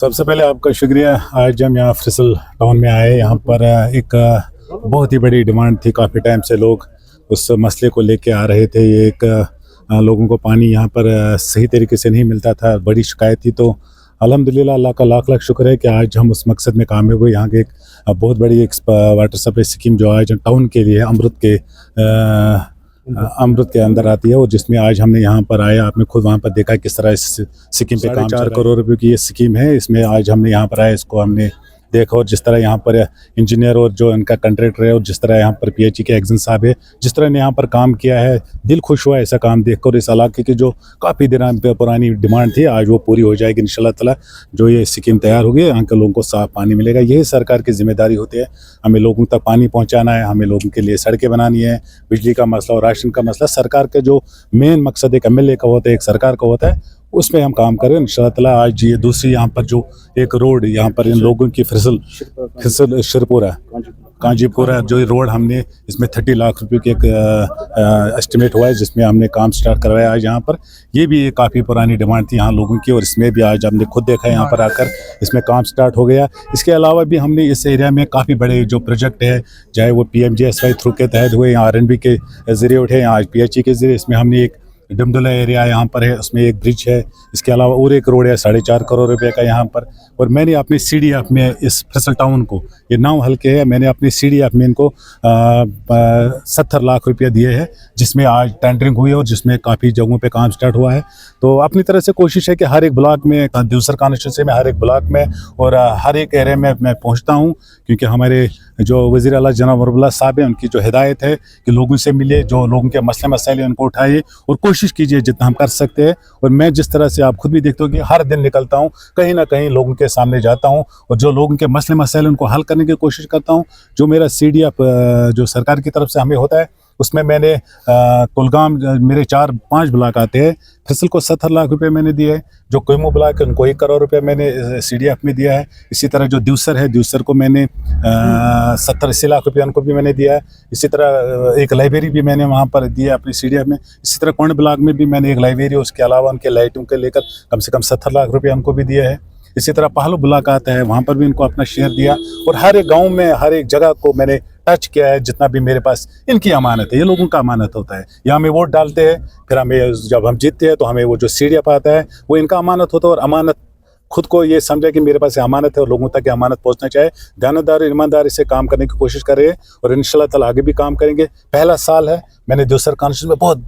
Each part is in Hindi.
सबसे पहले आपका शुक्रिया। आज हम यहाँ फ्रिसल टाउन में आए। यहाँ पर एक बहुत ही बड़ी डिमांड थी। काफ़ी टाइम से लोग उस मसले को लेके आ रहे थे। ये एक लोगों को पानी यहाँ पर सही तरीके से नहीं मिलता था, बड़ी शिकायत थी। तो अल्हम्दुलिल्लाह अल्लाह का लाख लाख शुक्र है कि आज हम उस मकसद में कामयाब हुए। यहाँ के एक बहुत बड़ी एक वाटर सप्लाई स्कीम जो आज टाउन के लिए अमृत के अंदर आती है, और जिसमें आज हमने यहाँ पर आया। आपने खुद वहाँ पर देखा किस तरह इस स्कीम पे काम 4 करोड़ रुपए की ये स्कीम है। इसमें आज हमने यहाँ पर आया, इसको हमने देखा, और जिस तरह यहाँ पर इंजीनियर और जो इनका कंट्रैक्टर है और जिस तरह यहाँ पर पीएचई के एग्जन साहब है, जिस तरह ने यहाँ पर काम किया है, दिल खुश हुआ ऐसा काम देखकर। इस इलाके की जो काफ़ी दिन पुरानी डिमांड थी आज वो पूरी हो जाएगी इंशाल्लाह ताला। जो ये स्कीम तैयार होगी, यहाँ के लोगों को साफ पानी मिलेगा। यही सरकार की जिम्मेदारी होती है, हमें लोगों तक पानी पहुँचाना है, हमें लोगों के लिए सड़कें बनानी है, बिजली का मसला और राशन का मसला। सरकार का जो मेन मकसद एक एमएलए का होता है, एक सरकार का होता है, उसमें हम काम करें इंशाल्लाह ताला। आज ये दूसरी यहाँ पर जो एक रोड यहाँ पर इन लोगों की फिसल शिरपुरा कांजीपुरा जो रोड हमने इसमें 30 लाख रुपए की एक एस्टिमेट हुआ है, जिसमें हमने काम स्टार्ट करवाया आज यहाँ पर। ये भी एक काफ़ी पुरानी डिमांड थी यहाँ लोगों की, और इसमें भी आज हमने खुद देखा है यहाँ पर आकर इसमें काम स्टार्ट हो गया। इसके अलावा भी हमने इस एरिया में काफ़ी बड़े जो प्रोजेक्ट है, चाहे वो PMGSY थ्रू के तहत हुए या RNB के ज़रिए उठे या आज PHE के ज़रिए। इसमें हमने एक डमडोला एरिया यहाँ पर है, उसमें एक ब्रिज है। इसके अलावा और एक रोड है 4.5 करोड़ रुपए का यहाँ पर। और मैंने अपनी CDF में इस फ्रिसल टाउन को, ये 9 हल्के है, मैंने अपनी CDF में इनको 70 लाख रुपये दिए हैं, जिसमें आज टेंडरिंग हुई है और जिसमें काफ़ी जगहों पे काम स्टार्ट हुआ है। तो अपनी तरह से कोशिश है कि हर एक ब्लॉक में, दूसर कॉन्स्टिट्यूंसी में, हर एक ब्लॉक में और हर एक एरिया में मैं पहुँचता हूँ, क्योंकि हमारे जो वज़ीर आला जनाब अमरुल्लाह साहब हैं, उनकी जो हिदायत है कि लोगों से मिले, जो लोगों के मसले मसाइल उनको उठाइए और कोशिश कीजिए जितना हम कर सकते हैं। और मैं जिस तरह से आप खुद भी देखते हो कि हर दिन निकलता हूँ, कहीं ना कहीं लोगों के सामने जाता हूँ और जो लोगों के मसले मसाइल उनको हल करने की कोशिश करता हूँ। जो मेरा CDF जो सरकार की तरफ से हमें होता है, उसमें मैंने कुलगाम, मेरे 4-5 ब्लॉक आते हैं, फिसल को 70 लाख रुपए मैंने दिए हैं। जो कोयमू ब्लॉक है उनको 1 करोड़ रुपए मैंने CDF में दिया है। इसी तरह जो द्यूसर है, द्यूसर को मैंने 70-80 लाख रुपये उनको भी मैंने दिया है। इसी तरह एक लाइब्रेरी भी मैंने वहाँ पर दी है अपनी CDF में। इसी तरह कोंड ब्लॉक में भी मैंने एक लाइब्रेरी, उसके अलावा उनके लाइटों के लेकर कम से कम 70 लाख रुपये उनको भी दिए हैं। इसी तरह पहलू ब्लॉक आता है, वहाँ पर भी इनको अपना शेयर दिया। और हर एक गाँव में, हर एक जगह को मैंने टच किया है। जितना भी मेरे पास इनकी अमानत है, ये लोगों का अमानत होता है। यहाँ हमें वोट डालते हैं, फिर हमें जब हम जीतते हैं तो हमें वो जो CDF आता है वो इनका अमानत होता है। और अमानत खुद को ये समझा कि मेरे पास अमानत है और लोगों तक अमानत पहुँचना चाहिए। ध्यानदार ईमानदारी से काम करने की कोशिश कर रहे हैं और इंशाल्लाह ताला आगे भी काम करेंगे। पहला साल है, मैंने दूसर कॉन्स्टिट्यूंसी में बहुत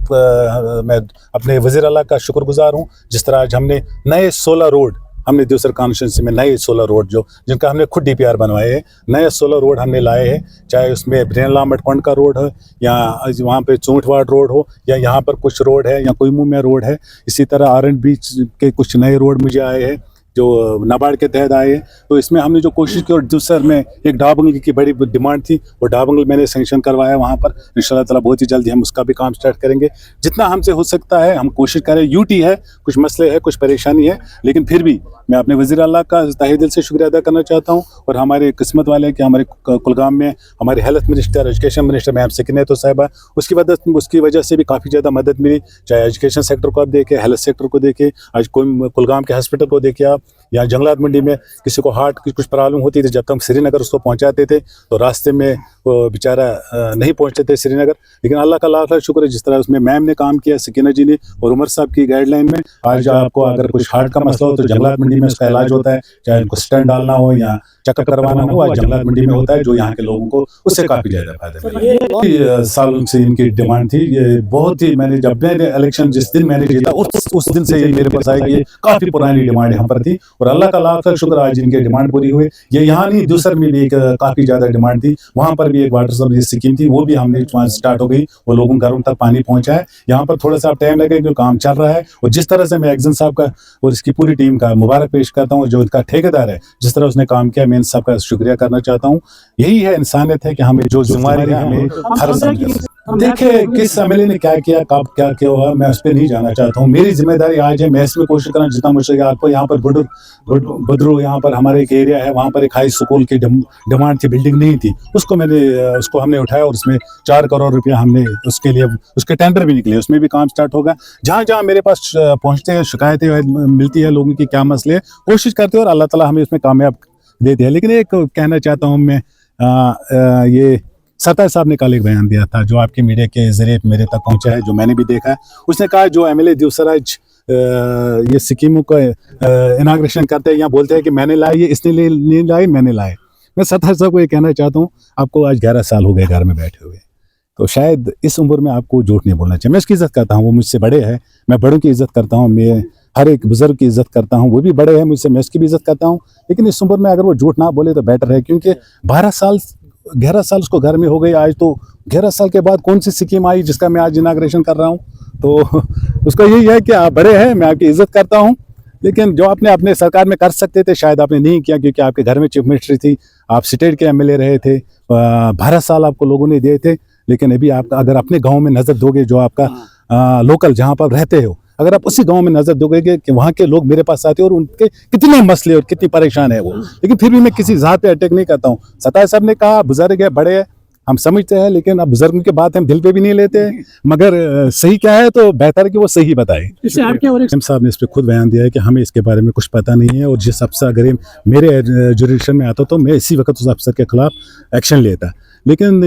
मैं अपने वज़ीर आला का शुक्रगुजार हूँ। जिस तरह आज हमने नए 16 रोड, हमने दूसर कॉन्स्टिट्यूंसी में नए 16 रोड जो जिनका हमने खुद DPR बनवाए हैं, नए 16 रोड हमने लाए हैं। चाहे उसमें ब्रेनला मटकोंड का रोड हो, या वहाँ पे चूंठवाड़ रोड हो, या यहाँ पर कुछ रोड है, या कोयमू में रोड है। इसी तरह RNB के कुछ नए रोड मुझे आए हैं जो नाबार्ड के तहत आए हैं। तो इसमें हमने जो कोशिश की, और दूसर में एक डाबंगल की बड़ी डिमांड थी, वो डाबंगल मैंने सेंक्शन करवाया वहाँ पर। इंशाल्लाह ताला बहुत ही जल्दी हम उसका भी काम स्टार्ट करेंगे। जितना हमसे हो सकता है हम कोशिश करें। UT है, कुछ मसले है, कुछ परेशानी है, लेकिन फिर भी मैं अपने वज़ीर आला का तहे दिल से शुक्रिया अदा करना चाहता हूँ। और हमारे किस्मत वाले कि हमारे कुलगाम में हमारे health minister, education minister ma'am Sakinat साहिबा, उसकी वजह से भी काफ़ी ज़्यादा मदद मिली। चाहे एजुकेशन सेक्टर को आप देखें, हेल्थ सेक्टर को देखें, आज कुलगाम के हॉस्पिटल को देखिए आप, या जंगलात मंडी में किसी को हार्ट की कुछ प्रॉब्लम होती थी, जब तक हम श्रीनगर उसको पहुंचाते थे तो रास्ते में वो बेचारा नहीं पहुंचते थे श्रीनगर। लेकिन अल्लाह का लाख लाख शुक्र है, जिस तरह उसमें मैम ने काम किया, सकीना जी ने, और उमर साहब की गाइडलाइन में आज आपको अगर कुछ हार्ट का मसला हो तो जंगलात मंडी में उसका इलाज होता है। चाहे उनको स्टेंट डालना हो या चेकअप करवाना हो, आज जंगलात मंडी में होता है, जो यहाँ के लोगों को उससे काफ़ी ज़्यादा फायदा मिला। सालों से इनकी डिमांड थी। ये बहुत ही, मैंने इलेक्शन जिस दिन मैंने जीता उस दिन से ये मेरे पास आई। ये काफ़ी पुरानी डिमांड यहाँ पर थी और अल्लाह का लाख लाख शुक्र आज इनकी डिमांड पूरी हुई। ये यहाँ नहीं, दूसर में भी एक काफ़ी ज़्यादा डिमांड थी, वहाँ पर भी एक वाटर सप्लाई स्कीम थी, वो भी हमने स्टार्ट हो गई, वो लोगों घरों तक पानी पहुँचा है। यहाँ पर थोड़ा सा टाइम लगेगा क्योंकि काम चल रहा है। और जिस तरह से मैं एग्जन साहब का और इसकी पूरी टीम का मुबारक पेश करता हूँ, जो इनका ठेकेदार है, जिस तरह उसने काम किया, मैं इन सब का शुक्रिया करना चाहता हूँ। यही है इंसानियत है कि हमें जो जिम्मेदारी है हमें हर देखिए किस एमएलए ने क्या किया, कब क्या किया हुआ, मैं उस पर नहीं जाना चाहता हूँ। मेरी जिम्मेदारी आज है, मैं इसमें कोशिश करना जितना मुझे आपको यहाँ पर बुदरू यहाँ पर हमारे एक एरिया है, वहाँ पर एक हाई स्कूल की डिमांड थी, बिल्डिंग नहीं थी, उसको हमने उठाया और उसमें 4 करोड़ रुपया हमने उसके लिए, उसके टेंडर भी निकले, उसमें भी काम स्टार्ट होगा। जहाँ जहाँ मेरे पास पहुँचते हैं, शिकायतें मिलती है लोगों की क्या मसले, कोशिश करते हैं और अल्लाह ताला हमें इसमें कामयाब देते हैं। लेकिन एक कहना चाहता हूँ मैं, ये सत्तार साहब ने कल एक बयान दिया था जो आपके मीडिया के जरिए मेरे तक पहुंचा है, जो मैंने भी देखा है। उसने कहा जो एमएलए दिवसराज ये स्कीमों का इनाग्रेशन करते हैं या बोलते हैं कि मैंने लाई, ये इसने नहीं लाई, मैंने लाए। मैं सत्तार साहब को ये कहना चाहता हूँ, आपको आज 11 साल हो गए घर में बैठे हुए, तो शायद इस उम्र में आपको झूठ नहीं बोलना चाहिए। मैं उसकी इज्जत करता हूँ, वो मुझसे बड़े हैं, मैं बड़ों की इज्जत करता हूँ, मैं हर एक बुजुर्ग की इज्जत करता हूँ, वो भी बड़े हैं मुझसे, मैं उसकी भी इज्जत करता हूँ। लेकिन इस उम्र में अगर वो झूठ ना बोले तो बेटर है, क्योंकि 11 साल उसको घर में हो गई। आज तो 11 साल के बाद कौन सी स्कीम आई जिसका मैं आज इनाग्रेशन कर रहा हूँ। तो उसका यही है कि आप बड़े हैं, मैं आपकी इज्जत करता हूँ, लेकिन जो आपने अपने सरकार में कर सकते थे शायद आपने नहीं किया, क्योंकि आपके घर में चीफ मिनिस्टर थी, आप स्टेट के एमएलए रहे थे, 12 साल आपको लोगों ने दिए थे। लेकिन अभी आप अगर अपने गाँव में नज़र दोगे, जो आपका लोकल जहाँ पर रहते हो, अगर आप उसी गांव में नजर दोगे कि वहाँ के लोग मेरे पास आते हैं और उनके कितने मसले और कितनी परेशान है वो, लेकिन फिर भी मैं किसी जात पे अटैक नहीं करता हूँ। सत्तार साहब ने कहा बुजुर्ग है, बड़े हैं, हम समझते हैं, लेकिन अब बुजुर्गों की बात हम दिल पे भी नहीं लेते हैं, मगर सही क्या है तो बेहतर है कि वो सही बताए। साहब ने इस पर खुद बयान दिया है कि हमें इसके बारे में कुछ पता नहीं है, और जिस अफसर अगर मेरे जुरिडिक्शन में आता तो मैं इसी वक्त उस अफसर के खिलाफ एक्शन लेता। लेकिन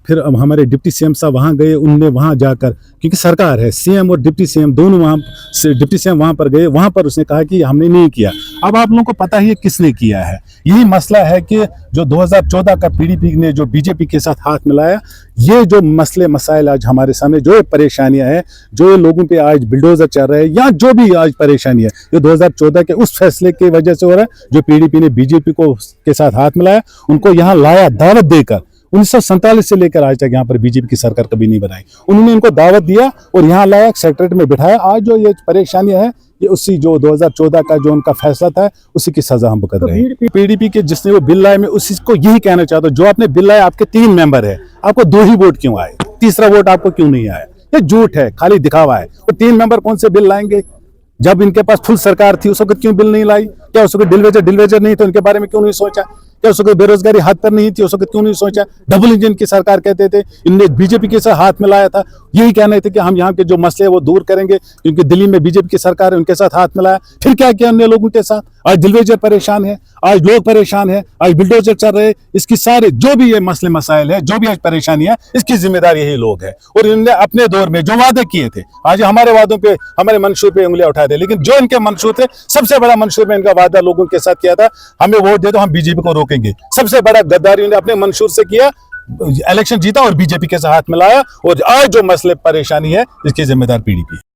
फिर अब हमारे डिप्टी सीएम साहब वहाँ गए, उनने वहाँ जाकर, क्योंकि सरकार है, सीएम और डिप्टी सीएम दोनों वहाँ से, डिप्टी सीएम वहाँ पर गए, वहाँ पर उसने कहा कि हमने नहीं किया। अब आप लोगों को पता ही है किसने किया है। यही मसला है कि जो 2014 का पीडीपी ने जो बीजेपी के साथ हाथ मिलाया, ये जो मसले मसाइल आज हमारे सामने, जो परेशानियां हैं, जो लोगों पे आज बिल्डोजर चल रहे हैं, या जो भी आज परेशानी है, ये 2014 के उस फैसले की वजह से हो रहा है, जो पीडीपी ने बीजेपी को के साथ हाथ मिलाया, उनको यहाँ लाया दावत देकर। 1947 से लेकर आज तक यहाँ पर बीजेपी की सरकार कभी नहीं बनाई, उन्होंने इनको दावत दिया और यहाँ लाया, सेक्रेटरी में बिठाया। आज जो ये परेशानियां हैं, ये उसी जो 2014 का जो उनका फैसला था, उसी की सजा हम भुगत रहे हैं। पीडीपी के जिसने वो बिल लाए, मैं उसी को यही कहना चाहता हूँ, जो आपने बिल लाया, आपके 3 मेंबर है, आपको 2 ही वोट क्यों आए, तीसरा वोट आपको क्यों नहीं आया? ये झूठ है, खाली दिखावा है। और 3 मेंबर कौन से बिल लाएंगे? जब इनके पास फुल सरकार थी उस वक्त क्यों बिल नहीं लाई? क्या उस वक्त डिलवेजर नहीं तो इनके बारे में क्यों नहीं सोचा? क्या उस वक्त बेरोजगारी हाथ पर नहीं थी, उस वक्त क्यों नहीं सोचा? डबल इंजन की सरकार कहते थे, इनने बीजेपी के साथ हाथ मिलाया था, यही कहने थे कि हम यहाँ के जो मसले वो दूर करेंगे, क्योंकि दिल्ली में बीजेपी की सरकार है, उनके साथ हाथ मिलाया। फिर क्या किया अन्य लोगों के साथ? आज डिलवेजर परेशान है, आज लोग परेशान है, आज बिल्डोजर चल रहे हैं। इसकी सारे जो भी ये मसले मसाइल है, जो भी आज परेशानी है, इसकी जिम्मेदार यही लोग है। और इन्होंने अपने दौर में जो वादे किए थे, आज हमारे वादों पे, हमारे मंशूर पे उंगलियां उठा दे, लेकिन जो इनके मंशूर थे, सबसे बड़ा मंशूर में इनका वादा लोगों के साथ किया था, हमें वोट दे दो, हम बीजेपी को रोकेंगे। सबसे बड़ा गद्दारी ने अपने मंशूर से किया, इलेक्शन जीता और बीजेपी के साथ हाथ मिलाया, और आज जो मसले परेशानी है, इसकी जिम्मेदार पीडीपी है।